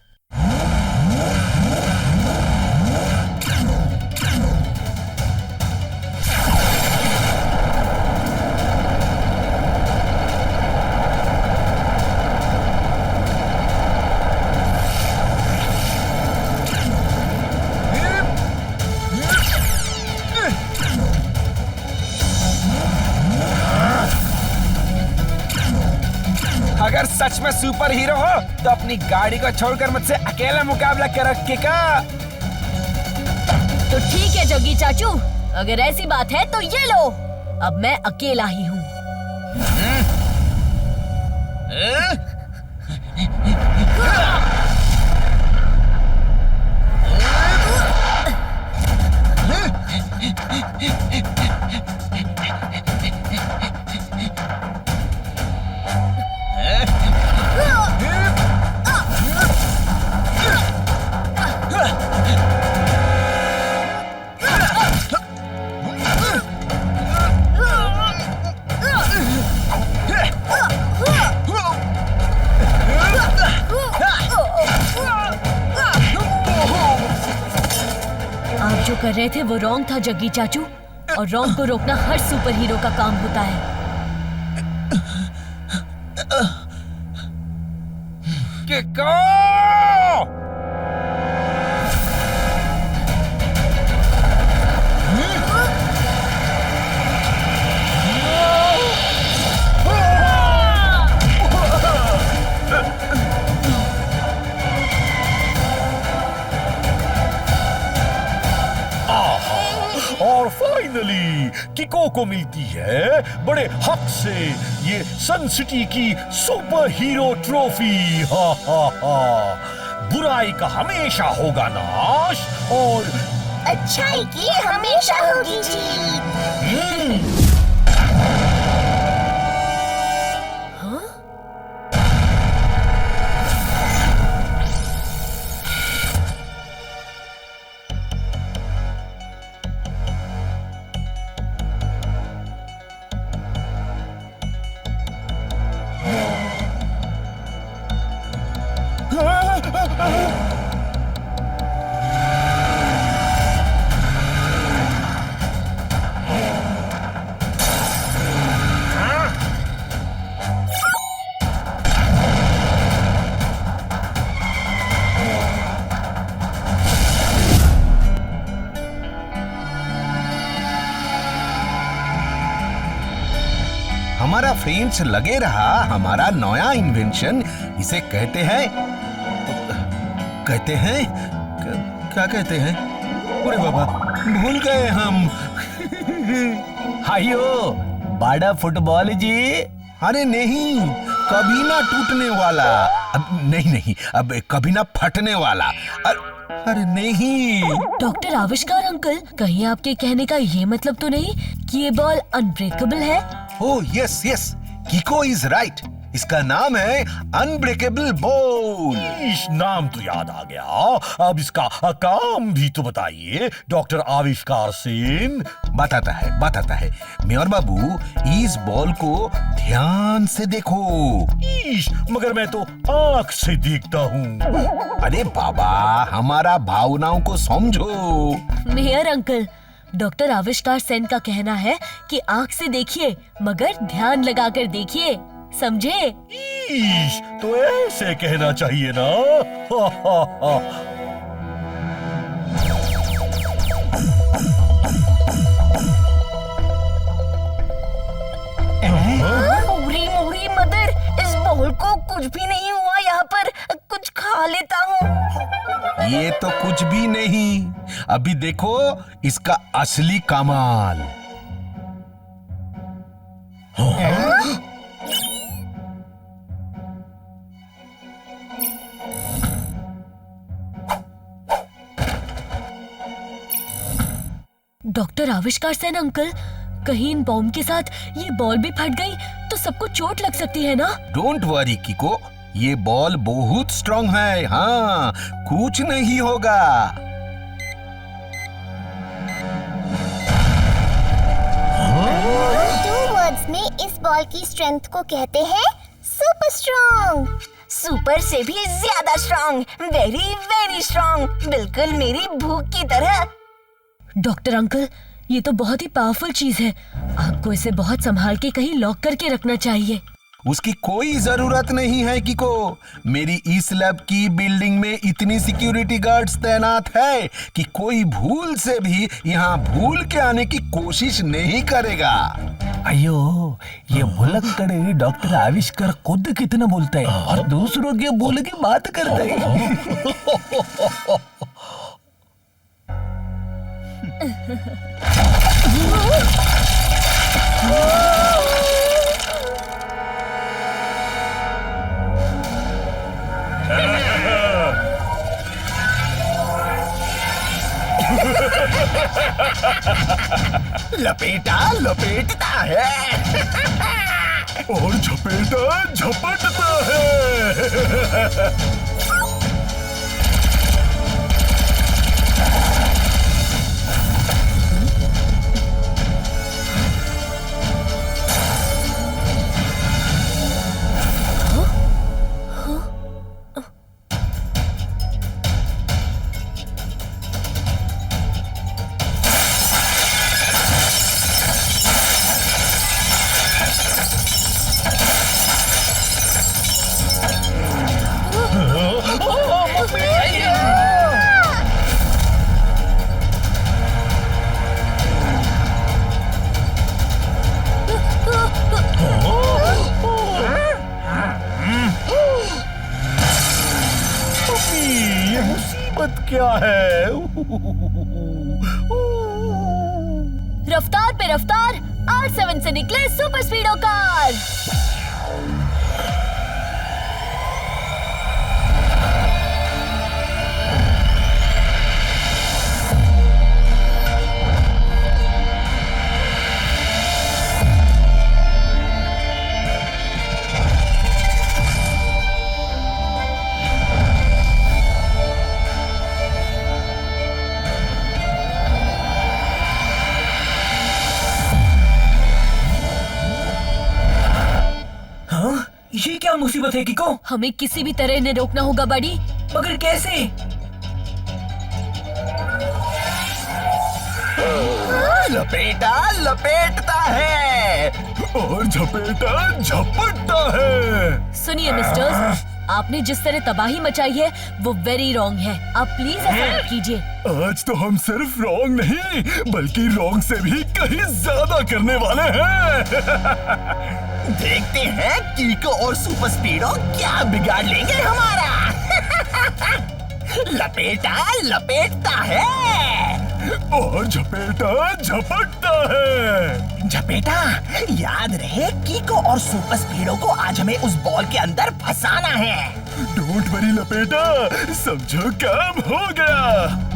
अगर सच में सुपर हीरो हो तो अपनी गाड़ी को छोड़कर मुझसे अकेला मुकाबला करो किका। तो ठीक है जग्गी चाचू, अगर ऐसी बात है तो ये लो, अब मैं अकेला ही हूँ। आप जो कर रहे थे वो रॉन्ग था जग्गी चाचू, और रॉन्ग को रोकना हर सुपर हीरो का काम होता है। किको! और फाइनली किको को मिलती है बड़े हक से ये सन सिटी की सुपर हीरो ट्रॉफी। हा हा हा। बुराई का हमेशा होगा नाश और अच्छाई की हमेशा होगी जीत। हमारा फ्रेंड्स लगे रहा हमारा नया इन्वेंशन। इसे क्या कहते हैं? अरे बाबा, भूल गए हम। हायो बड़ा फुटबॉल जी। अरे नहीं, कभी ना टूटने वाला। नहीं, अब कभी ना फटने वाला। अरे नहीं। डॉक्टर आविष्कार अंकल, कहीं आपके कहने का ये मतलब तो नहीं कि ये बॉल अनब्रेकेबल है? Oh yes, Kiko is right. इसका नाम है अनब्रेकेबल बॉल। नाम तो याद आ गया, अब इसका काम भी तो बताइए डॉक्टर आविष्कार सेन। बताता है। मेयर बाबू, इस बॉल को ध्यान से देखो। मगर मैं तो आंख से देखता हूँ। अरे बाबा, हमारा भावनाओं को समझो। मेयर अंकल, डॉक्टर आविष्कार सेन का कहना है कि आंख से देखिए मगर ध्यान लगाकर देखिए, समझे? तो ऐसे कहना चाहिए ना। मोरी मदर, इस बॉल को कुछ भी नहीं हुआ। यहाँ पर कुछ खा लेता हूँ। ये तो कुछ भी नहीं। अभी देखो इसका असली कमाल। डॉक्टर आविष्कार सेन अंकल, कहीं इन बॉम्ब के साथ ये बॉल भी फट गई तो सबको चोट लग सकती है ना? डोंट वरी किको, ये बॉल बहुत स्ट्रॉन्ग है। हाँ, कुछ नहीं होगा। दो वर्ड्स में इस बॉल की स्ट्रेंथ को कहते हैं सुपर स्ट्रॉन्ग। सुपर से भी ज्यादा स्ट्रॉन्ग, वेरी वेरी स्ट्रॉन्ग, बिल्कुल मेरी भूख की तरह। डॉक्टर अंकल, ये तो बहुत ही पावरफुल चीज है। आपको इसे बहुत संभाल के कहीं लॉक करके रखना चाहिए। उसकी कोई जरूरत नहीं है किको। मेरी इस लैब की बिल्डिंग में इतनी सिक्योरिटी गार्ड्स तैनात है कि कोई भूल से भी यहाँ भूल के आने की कोशिश नहीं करेगा। अयो, ये भुलक्कड़ डॉक्टर आविष्कार खुद कितना बोलता है और दूसरों के बोल की बात करता है। लपेटता है और झपटता है। क्या है? रफ्तार पे रफ्तार, R7 से निकले सुपर स्पीडो कार। ये क्या मुसीबत है किको? हमें किसी भी तरह इन्हें रोकना होगा बड़ी। मगर कैसे? लपेटता है और झपटता है। सुनिए मिस्टर्स, आपने जिस तरह तबाही मचाई है वो वेरी रॉन्ग है। आप प्लीज ऐसा मत कीजिए। आज तो हम सिर्फ रॉन्ग नहीं बल्कि रॉन्ग से भी कहीं ज्यादा करने वाले हैं। देखते हैं कीको और सुपर स्पीडो क्या बिगाड़ लेंगे हमारा। लपेटा लपेटता है और झपेटा झपटता है। झपेटा, याद रहे कीको और सुपर स्पीडो को आज हमें उस बॉल के अंदर फंसाना है। डोंट वरी लपेटा, समझो काम हो गया।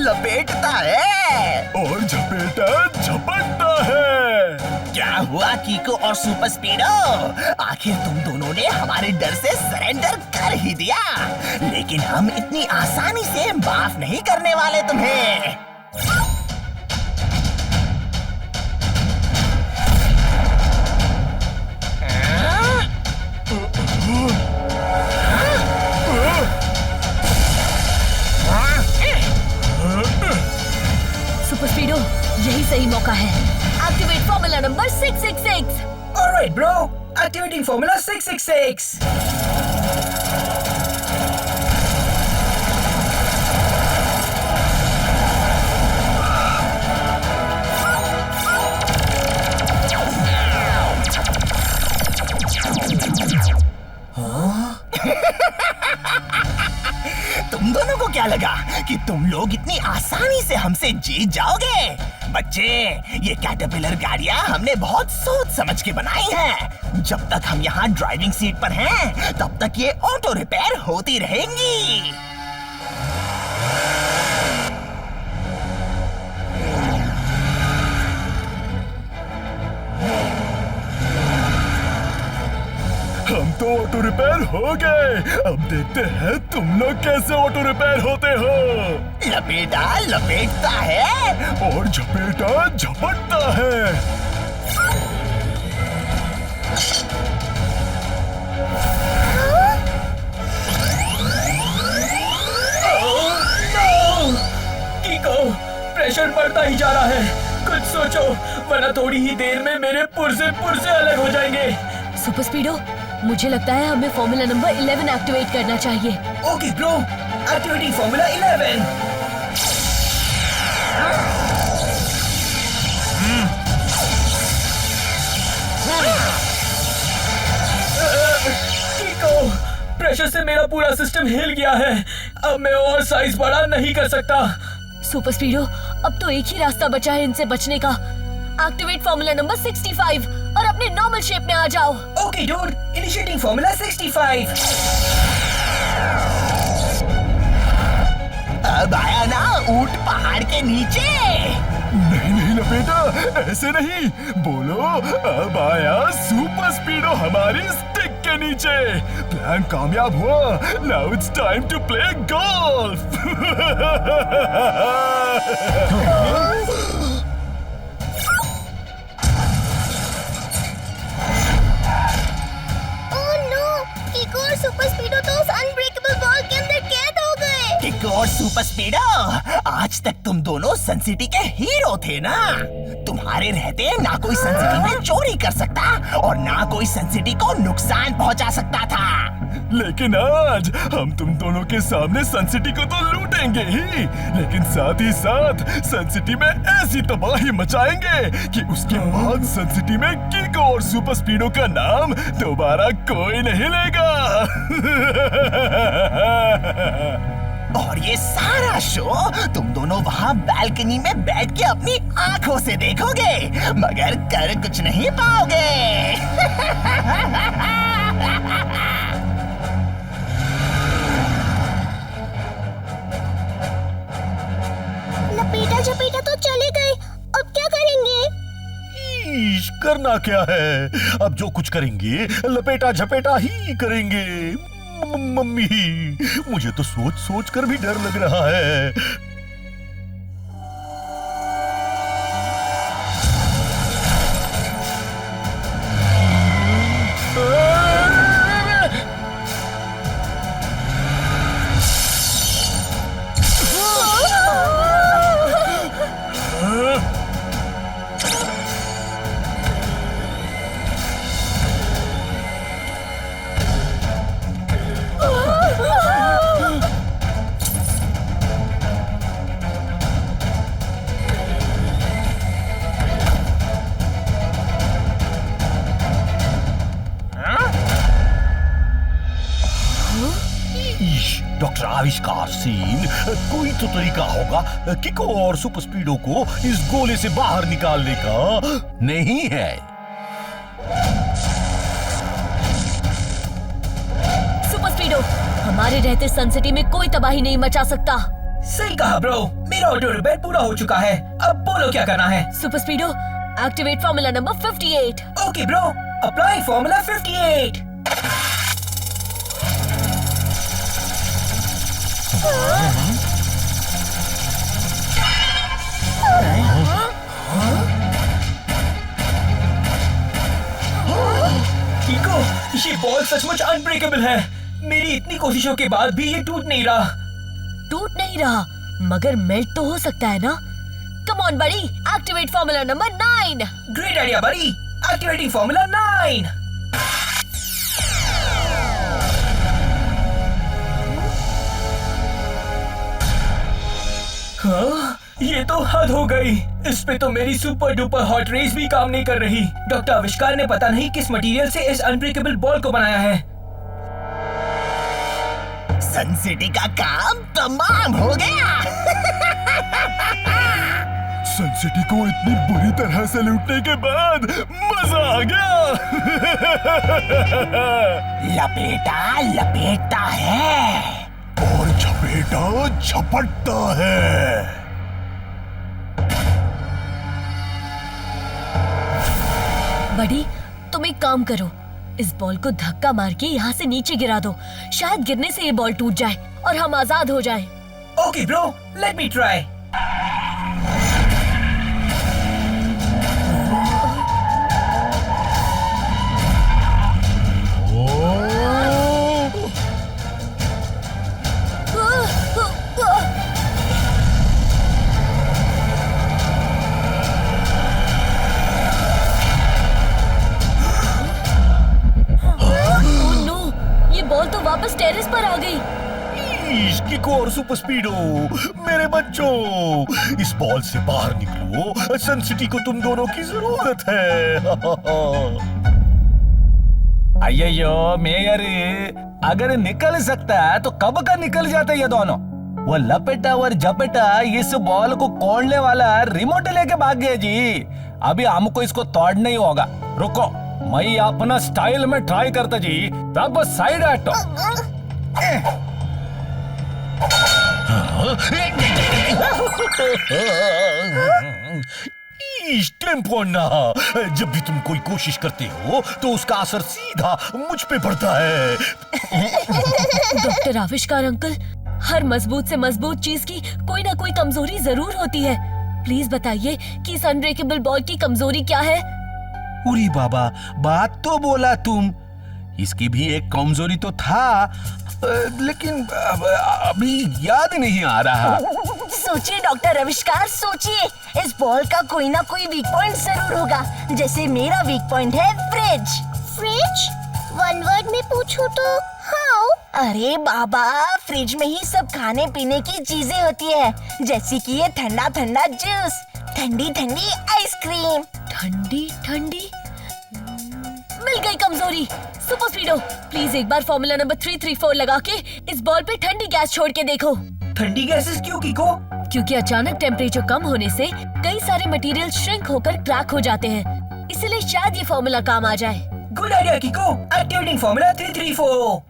लपेटता है और झपेटा झपटता है। क्या हुआ कीको और सुपर स्पीडो? आखिर तुम दोनों ने हमारे डर से सरेंडर कर ही दिया, लेकिन हम इतनी आसानी से माफ नहीं करने वाले तुम्हें। सुपर स्पीडो, यही सही मौका है। Activate formula number 666। Alright, bro. Activating formula 666. तुम दोनों को क्या लगा कि तुम लोग इतनी आसानी से हमसे जीत जाओगे? बच्चे, ये कैटरपिलर गाड़ियां हमने बहुत सोच समझ के बनाई हैं। जब तक हम यहाँ ड्राइविंग सीट पर हैं, तब तक ये ऑटो रिपेयर होती रहेंगी। हम तो ऑटो रिपेयर हो गए, अब देखते हैं तुम लोग कैसे ऑटो रिपेयर होते हो। लपेटा लपेटता है और झपेटा झपटता है। कीको, प्रेशर बढ़ता ही जा रहा है। कुछ सोचो, वरना थोड़ी ही देर में मेरे पुर्जे अलग हो जाएंगे। सुपर स्पीडो, मुझे लगता है हमें फॉर्मूला नंबर 11 एक्टिवेट करना चाहिए। Okay bro, activating formula 11। कीको, pressure से मेरा पूरा सिस्टम हिल गया है। अब मैं और साइज बड़ा नहीं कर सकता। सुपर स्पीडो, अब तो एक ही रास्ता बचा है इनसे बचने का। एक्टिवेट फॉर्मूला नंबर 65 और अपने नॉर्मल शेप में आ जाओ। Okay dude, initiating formula 65। अब आया ना ऊंट पहाड़ के नीचे। नहीं नहीं लपेटा, ऐसे नहीं बोलो। अब आया सुपर स्पीडो हमारी स्टिक के नीचे। प्लान कामयाब हुआ। Now it's time to play golf. Kiko और सुपर स्पीडो तो उस अनब्रेकेबल बॉल के अंदर कैद हो गए। कीको और सुपर स्पीडो, आज तक तुम दोनों सन सिटी के हीरो थे ना। तुम्हारे रहते ना कोई सन सिटी में चोरी कर सकता और ना कोई सन सिटी को नुकसान पहुंचा सकता था। लेकिन आज हम तुम दोनों के सामने सन सिटी को तो लूटेंगे ही, लेकिन साथ ही साथ सन सिटी में ऐसी तबाही मचाएंगे कि उसके बाद सन सिटी में कीको और सुपर स्पीडो का नाम दोबारा कोई नहीं लेगा। और ये सारा शो तुम दोनों वहाँ बैल्कनी में बैठ के अपनी आंखों से देखोगे, मगर कर कुछ नहीं पाओगे। लपेटा झपेटा तो चले गए, अब क्या करेंगे? ईश, करना क्या है? अब जो कुछ करेंगे लपेटा झपेटा ही करेंगे। मम्मी, मुझे तो सोच सोच कर भी डर लग रहा है। डॉक्टर आविष्कार सीन, कोई तो तरीका होगा किको और सुपर स्पीडो को इस गोले से बाहर निकालने का। नहीं है। सुपर स्पीडो, हमारे रहते सन सिटी में कोई तबाही नहीं मचा सकता। सही कहा ब्रो, मेरा ऑटो रिपेयर पूरा हो चुका है। अब बोलो क्या करना है। Super Speedo, activate formula number 58। Okay bro, apply formula 58। Kicko, ये बॉल सचमुच अनब्रेकेबल है। मेरी इतनी कोशिशों के बाद भी ये टूट नहीं रहा। टूट नहीं रहा, मगर मेल्ट तो हो सकता है ना। कम ऑन बड़ी, activate formula number 9। Great idea बड़ी, एक्टिवेटिंग फॉर्मूला 9। हाँ, ये तो हद हो गई। इस पे तो मेरी सुपर डुपर हॉट रेस भी काम नहीं कर रही। डॉक्टर आविष्कार ने पता नहीं किस मटेरियल से इस अनब्रेकेबल बॉल को बनाया है। सन सिटी का काम तमाम हो गया। सन सिटी को इतनी बुरी तरह से लूटने के बाद मजा आ गया। लपेटा लपेटता है और झपेटा झपटता है। बड़ी, तुम एक काम करो, इस बॉल को धक्का मार के यहाँ से नीचे गिरा दो। शायद गिरने से ये बॉल टूट जाए और हम आजाद हो जाएं। Okay bro, let me try. Ball तो वापस टेरेस पर आ गई। किको और सुपर स्पीडो, मेरे बच्चों, इस बॉल से बाहर निकलो। सन सिटी को तुम दोनों की जरूरत है। अय्यो मेयर, अगर निकल सकता है तो कब का निकल जाते ये दोनों। वो लपेटा और झपेटा इस बॉल को तोड़ने वाला रिमोट लेके भाग गया जी। अभी हमको इसको तोड़ना ही होगा। रुको, मैं अपना स्टाइल में ट्राई करता जी। तब साइड हटो। टेम्पोना, जब भी तुम कोई कोशिश करते हो तो उसका असर सीधा मुझ पे पड़ता है। डॉक्टर आविष्कार अंकल, हर मजबूत से मजबूत चीज की कोई ना कोई कमजोरी जरूर होती है। प्लीज बताइए कि इस अनब्रेकेबल बॉल की कमजोरी क्या है। उरी बाबा, बात तो बोला तुम। इसकी भी एक कमजोरी तो था, लेकिन अभी याद नहीं आ रहा। सोचिए डॉक्टर आविष्कार, सोचिए। इस बॉल का कोई ना कोई वीक पॉइंट जरूर होगा। जैसे मेरा वीक पॉइंट है फ्रिज। फ्रिज? वन वर्ड में पूछूं तो हाउ? अरे बाबा, फ्रिज में ही सब खाने पीने की चीजें होती है। जैसे कि ये ठंडा ठंडा जूस, ठंडी ठंडी आइसक्रीम। ठंडी ठंडी, मिल गई कमजोरी। सुपर स्पीडो, प्लीज एक बार फॉर्मूला नंबर 334 लगा के इस बॉल पे ठंडी गैस छोड़ के देखो। ठंडी गैसेस क्यों किको? क्योंकि अचानक टेम्परेचर कम होने से कई सारे मटेरियल श्रिंक होकर क्रैक हो जाते हैं। इसलिए शायद ये फॉर्मूला काम आ जाए। Good idea किको, activating formula 334।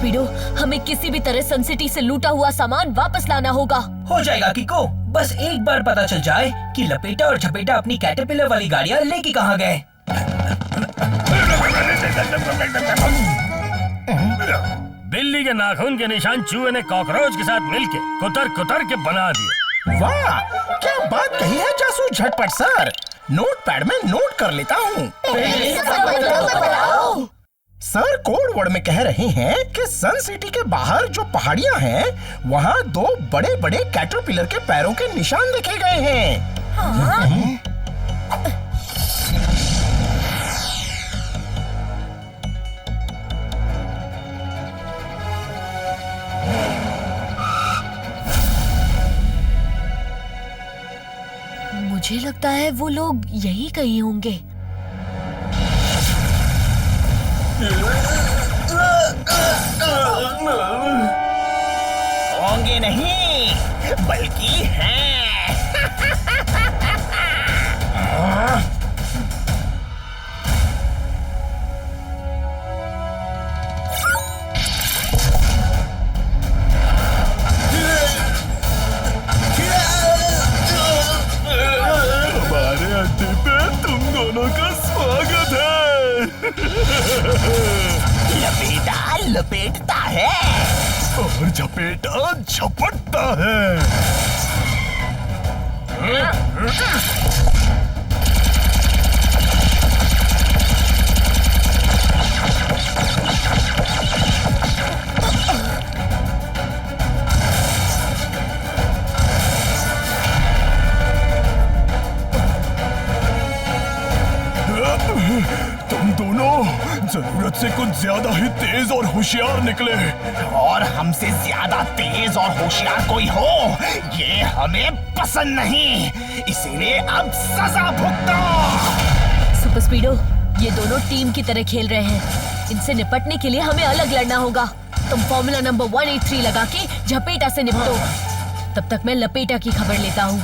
स्पीडो, हमें किसी भी तरह सन सिटी से लूटा हुआ सामान वापस लाना होगा। हो जाएगा किको, बस एक बार पता चल जाए कि लपेटा और झपेटा अपनी कैटरपिलर वाली गाड़ियाँ लेके कहाँ गए। बिल्ली के नाखून के निशान चूहे ने कॉकरोच के साथ मिलके कुतर कुतर के बना दिए। वाह, क्या बात कही है जासूस झटपट सर। नोटपैड में नोट कर लेता हूँ। सर कोड वर्ड में कह रहे हैं कि सन सिटी के बाहर जो पहाड़ियाँ हैं, वहाँ 2 बड़े बड़े कैटरपिलर के पैरों के निशान देखे गए हैं। मुझे लगता है वो लोग यही कहीं होंगे। होंगे नहीं, बल्कि हैं। हमारे अड्डे पे तुम दोनों का स्वागत है। लपेटा लपेटता है और झपेटा झपटता है। तुम दोनों जरूरत से कुछ ज्यादा ही तेज और होशियार निकले। और हमसे ज्यादा तेज और होशियार कोई हो, ये हमें पसंद नहीं। इसीलिए अब सजा भुगतो। सुपर स्पीडो, ये दोनों टीम की तरह खेल रहे हैं। इनसे निपटने के लिए हमें अलग लड़ना होगा। तुम फॉर्मूला नंबर 183 लगा के झपेटा से निपटो। तब तक मैं लपेटा की खबर लेता हूँ।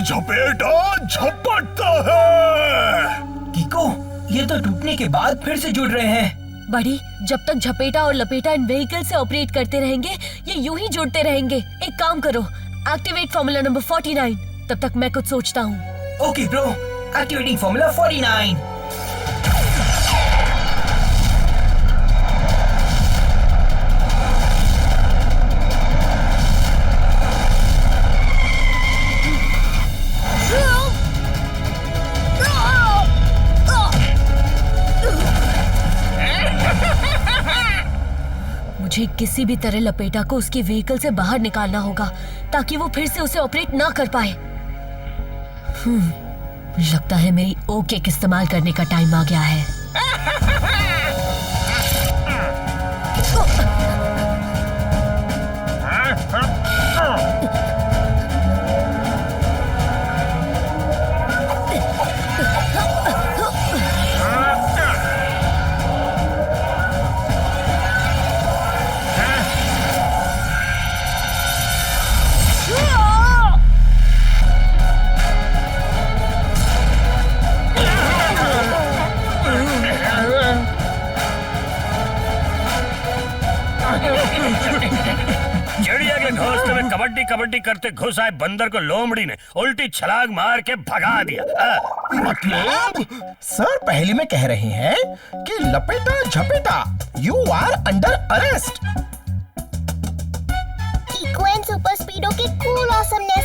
झपेटा झपटता है। किको, ये तो टूटने के बाद फिर से जुड़ रहे हैं। बड़ी, जब तक झपेटा और लपेटा इन व्हीकल से ऑपरेट करते रहेंगे, ये यूं ही जुड़ते रहेंगे। एक काम करो, एक्टिवेट फॉर्मूला नंबर 49। तब तक मैं कुछ सोचता हूँ। Okay bro, activating formula 49। मुझे किसी भी तरह लपेटा को उसके व्हीकल से बाहर निकालना होगा ताकि वो फिर से उसे ऑपरेट ना कर पाए। लगता है मेरी ओ किक इस्तेमाल करने का टाइम आ गया है। चिड़िया के घोंसले में कबड्डी कबड्डी करते घुस आए बंदर को लोमड़ी ने उल्टी छलांग मार के भगा दिया। मतलब सर पहली में कह रहे हैं कि लपेटा झपेटा you are under arrest. Kicko and super Speedo के कूल ऑसमनेस